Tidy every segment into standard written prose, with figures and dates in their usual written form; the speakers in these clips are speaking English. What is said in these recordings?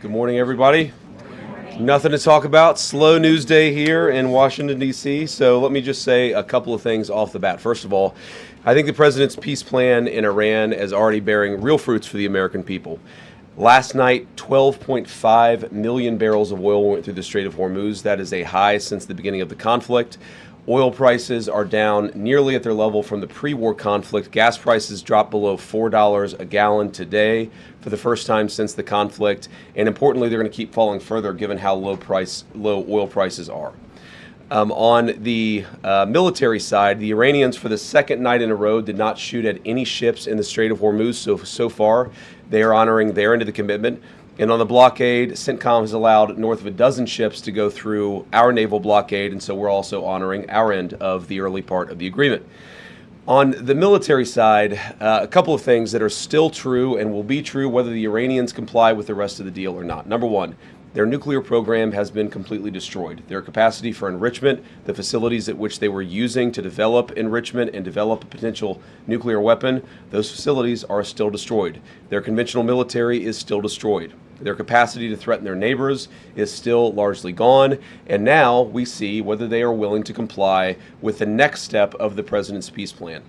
Good morning, everybody. Nothing to talk about. Slow news day here in Washington, D.C. So let me just say a couple of things off the bat. First of all, I think the president's peace plan in Iran is already bearing real fruits for the American people. Last night, 12.5 million barrels of oil went through the Strait of Hormuz. That is a high since the beginning of the conflict. Oil prices are down nearly at their level from the pre-war conflict. Gas prices dropped below $4 a gallon today for the first time since the conflict. And importantly, they're going to keep falling further given how low oil prices are. On the military side, the Iranians, for the second night in a row, did not shoot at any ships in the Strait of Hormuz. So far, they are honoring their end of the commitment. And on the blockade, CENTCOM has allowed north of a dozen ships to go through our naval blockade, and so we're also honoring our end of the early part of the agreement. On the military side, a couple of things that are still true and will be true whether the Iranians comply with the rest of the deal or not. Number one, their nuclear program has been completely destroyed. Their capacity for enrichment, the facilities at which they were using to develop enrichment and develop a potential nuclear weapon, those facilities are still destroyed. Their conventional military is still destroyed. Their capacity to threaten their neighbors is still largely gone, and now we see whether they are willing to comply with the next step of the president's peace plan.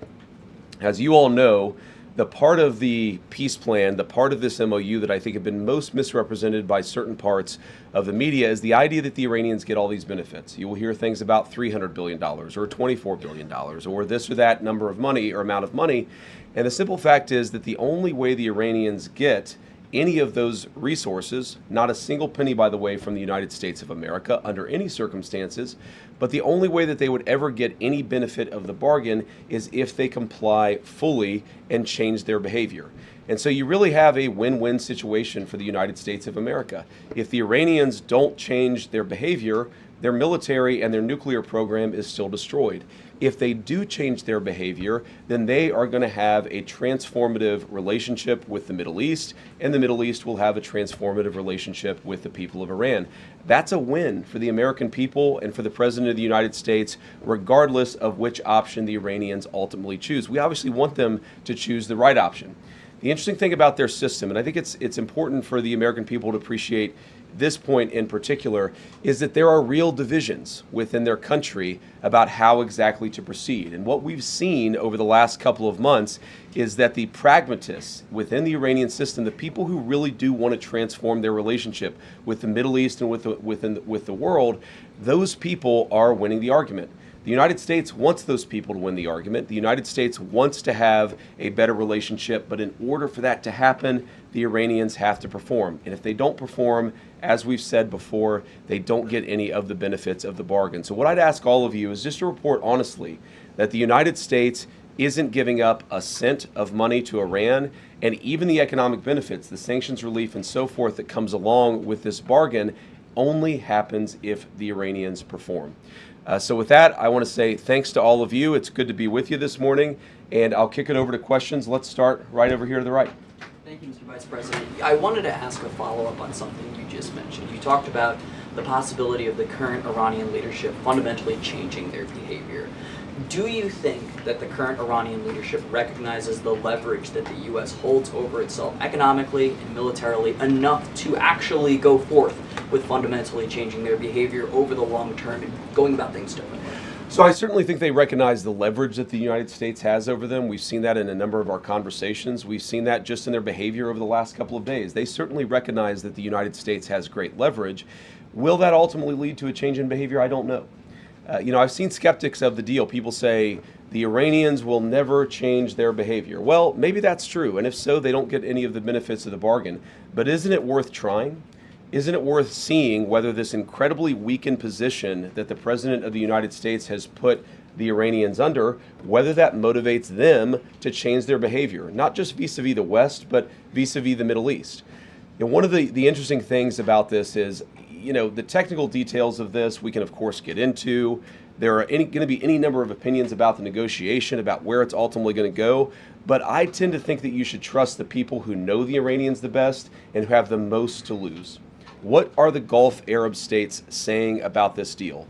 As you all know, the part of the peace plan, the part of this MOU that I think have been most misrepresented by certain parts of the media is the idea that the Iranians get all these benefits. You will hear things about $300 billion or $24 billion or this or that number of money or amount of money, and the simple fact is that the only way the Iranians get any of those resources, not a single penny, by the way, from the United States of America under any circumstances, but the only way that they would ever get any benefit of the bargain is if they comply fully and change their behavior. And so you really have a win-win situation for the United States of America. If the Iranians don't change their behavior, their military and their nuclear program is still destroyed. If they do change their behavior, then they are going to have a transformative relationship with the Middle East, and the Middle East will have a transformative relationship with the people of Iran. That's a win for the American people and for the President of the United States, regardless of which option the Iranians ultimately choose. We obviously want them to choose the right option. The interesting thing about their system, and I think it's important for the American people to appreciate this point in particular, is that there are real divisions within their country about how exactly to proceed. And what we've seen over the last couple of months is that the pragmatists within the Iranian system, the people who really do want to transform their relationship with the Middle East and with the world, those people are winning the argument. The United States wants those people to win the argument. The United States wants to have a better relationship, but in order for that to happen, the Iranians have to perform. And if they don't perform, as we've said before, they don't get any of the benefits of the bargain. So what I'd ask all of you is just to report honestly that the United States isn't giving up a cent of money to Iran, and even the economic benefits, the sanctions relief and so forth that comes along with this bargain only happens if the Iranians perform. So with that, I want to say thanks to all of you. It's good to be with you this morning, and I'll kick it over to questions. Let's start right over here to the right. Thank you, Mr. Vice President. I wanted to ask a follow-up on something you just mentioned. You talked about the possibility of the current Iranian leadership fundamentally changing their behavior. Do you think that the current Iranian leadership recognizes the leverage that the U.S. holds over itself economically and militarily enough to actually go forth with fundamentally changing their behavior over the long term and going about things differently? So I certainly think they recognize the leverage that the United States has over them. We've seen that in a number of our conversations. We've seen that just in their behavior over the last couple of days. They certainly recognize that the United States has great leverage. Will that ultimately lead to a change in behavior? I don't know. I've seen skeptics of the deal. People say the Iranians will never change their behavior. Well, maybe that's true. And if so, they don't get any of the benefits of the bargain. But isn't it worth trying? Isn't it worth seeing whether this incredibly weakened position that the President of the United States has put the Iranians under, whether that motivates them to change their behavior, not just vis-a-vis the West, but vis-a-vis the Middle East? And one of the interesting things about this is, the technical details of this we can, of course, get into. There are going to be any number of opinions about the negotiation, about where it's ultimately going to go. But I tend to think that you should trust the people who know the Iranians the best and who have the most to lose. What are the Gulf Arab states saying about this deal?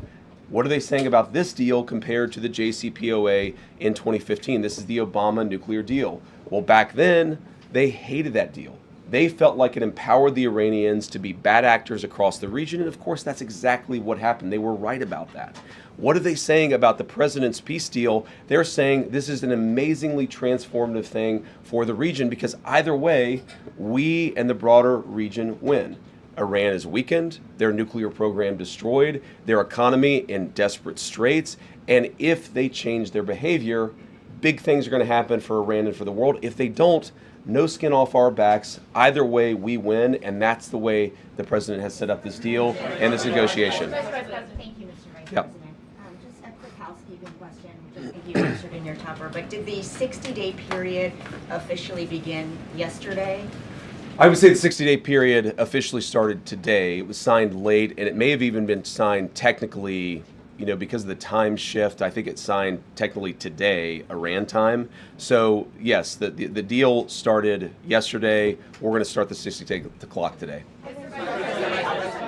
What are they saying about this deal compared to the JCPOA in 2015? This is the Obama nuclear deal. Well, back then, they hated that deal. They felt like it empowered the Iranians to be bad actors across the region, and of course that's exactly what happened. They were right about that. What are they saying about the president's peace deal? They're saying this is an amazingly transformative thing for the region because either way, we and the broader region win. Iran is weakened, their nuclear program destroyed, their economy in desperate straits, and if they change their behavior, big things are going to happen for Iran and for the world. If they don't, no skin off our backs. Either way, we win, and that's the way the president has set up this deal and this negotiation. Thank you, Mr. Vice Yep. President. Just a quick housekeeping question, which I think you answered in your topper, but did the 60-day period officially begin yesterday? I would say the 60-day period officially started today. It was signed late, and it may have even been signed technically, because of the time shift. I think it's signed technically today, Iran time. So yes, the deal started yesterday. We're going to start the 60-day clock today.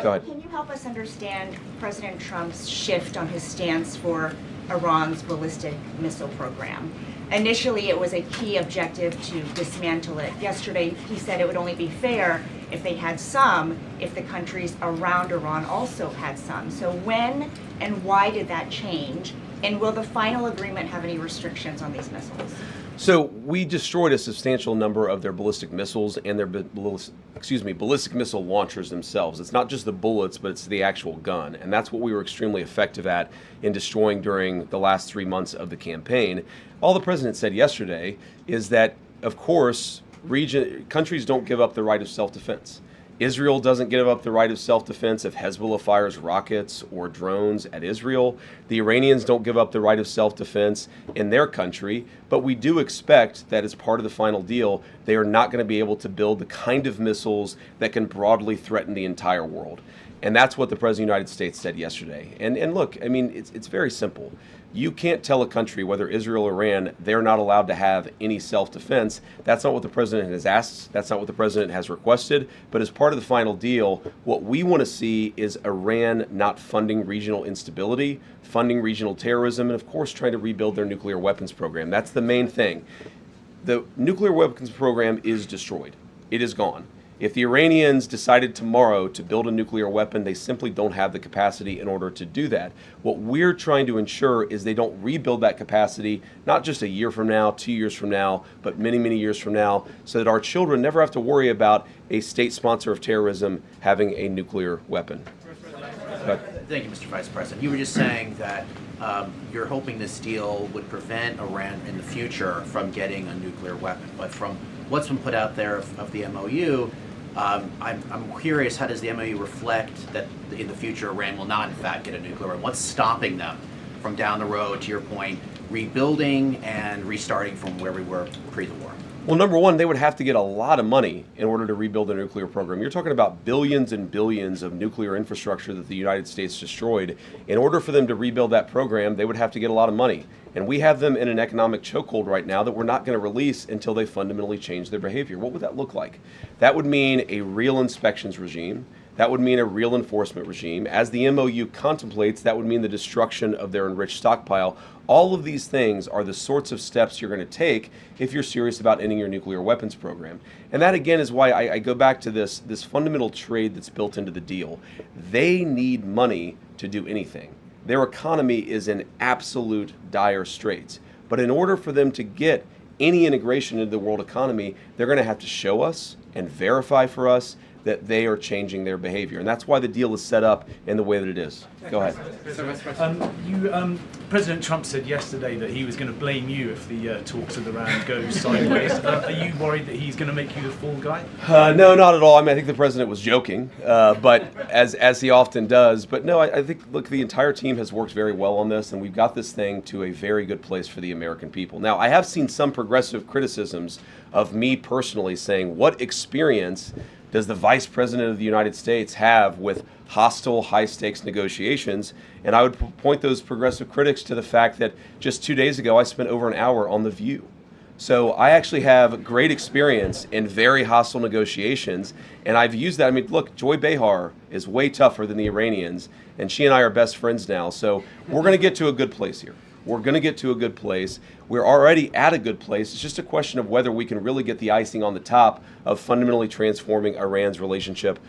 Go ahead. Can you help us understand President Trump's shift on his stance for Iran's ballistic missile program? Initially, it was a key objective to dismantle it. Yesterday, he said it would only be fair if they had some, if the countries around Iran also had some. So when and why did that change? And will the final agreement have any restrictions on these missiles? So we destroyed a substantial number of their ballistic missiles and their ballistic missile launchers themselves. It's not just the bullets, but it's the actual gun. And that's what we were extremely effective at in destroying during the last 3 months of the campaign. All the president said yesterday is that, of course, countries don't give up the right of self-defense. Israel doesn't give up the right of self-defense if Hezbollah fires rockets or drones at Israel. The Iranians don't give up the right of self-defense in their country, but we do expect that as part of the final deal, they are not going to be able to build the kind of missiles that can broadly threaten the entire world. And that's what the President of the United States said yesterday. And look, I mean, it's very simple. You can't tell a country, whether Israel or Iran, they're not allowed to have any self-defense. That's not what the president has asked. That's not what the president has requested. But as part of the final deal, what we want to see is Iran not funding regional instability, funding regional terrorism, and of course trying to rebuild their nuclear weapons program. That's the main thing. The nuclear weapons program is destroyed. It is gone. If the Iranians decided tomorrow to build a nuclear weapon, they simply don't have the capacity in order to do that. What we're trying to ensure is they don't rebuild that capacity, not just a year from now, 2 years from now, but many, many years from now, so that our children never have to worry about a state sponsor of terrorism having a nuclear weapon. Thank you, Mr. Vice President. You were just saying that you're hoping this deal would prevent Iran in the future from getting a nuclear weapon. But from what's been put out there of the MOU, I'm curious, how does the MOU reflect that in the future Iran will not in fact get a nuclear weapon? What's stopping them from down the road, to your point, rebuilding and restarting from where we were pre the war? Well, number one, they would have to get a lot of money in order to rebuild a nuclear program. You're talking about billions and billions of nuclear infrastructure that the United States destroyed. In order for them to rebuild that program, they would have to get a lot of money. And we have them in an economic chokehold right now that we're not going to release until they fundamentally change their behavior. What would that look like? That would mean a real inspections regime. That would mean a real enforcement regime. As the MOU contemplates, that would mean the destruction of their enriched stockpile. All of these things are the sorts of steps you're going to take if you're serious about ending your nuclear weapons program. And that, again, is why I go back to this fundamental trade that's built into the deal. They need money to do anything. Their economy is in absolute dire straits. But in order for them to get any integration into the world economy, they're going to have to show us and verify for us that they are changing their behavior. And that's why the deal is set up in the way that it is. Go ahead. President Trump said yesterday that he was going to blame you if the talks with Iran go sideways. Are you worried that he's going to make you the fall guy? No, not at all. I mean, I think the president was joking, but as he often does. But no, I think, look, the entire team has worked very well on this, and we've got this thing to a very good place for the American people. Now, I have seen some progressive criticisms of me personally saying, what experience does the Vice President of the United States have with hostile, high-stakes negotiations? And I would point those progressive critics to the fact that just 2 days ago, I spent over an hour on The View. So I actually have great experience in very hostile negotiations, and I've used that. I mean, look, Joy Behar is way tougher than the Iranians, and she and I are best friends now. So we're going to get to a good place here. We're going to get to a good place. We're already at a good place. It's just a question of whether we can really get the icing on the top of fundamentally transforming Iran's relationship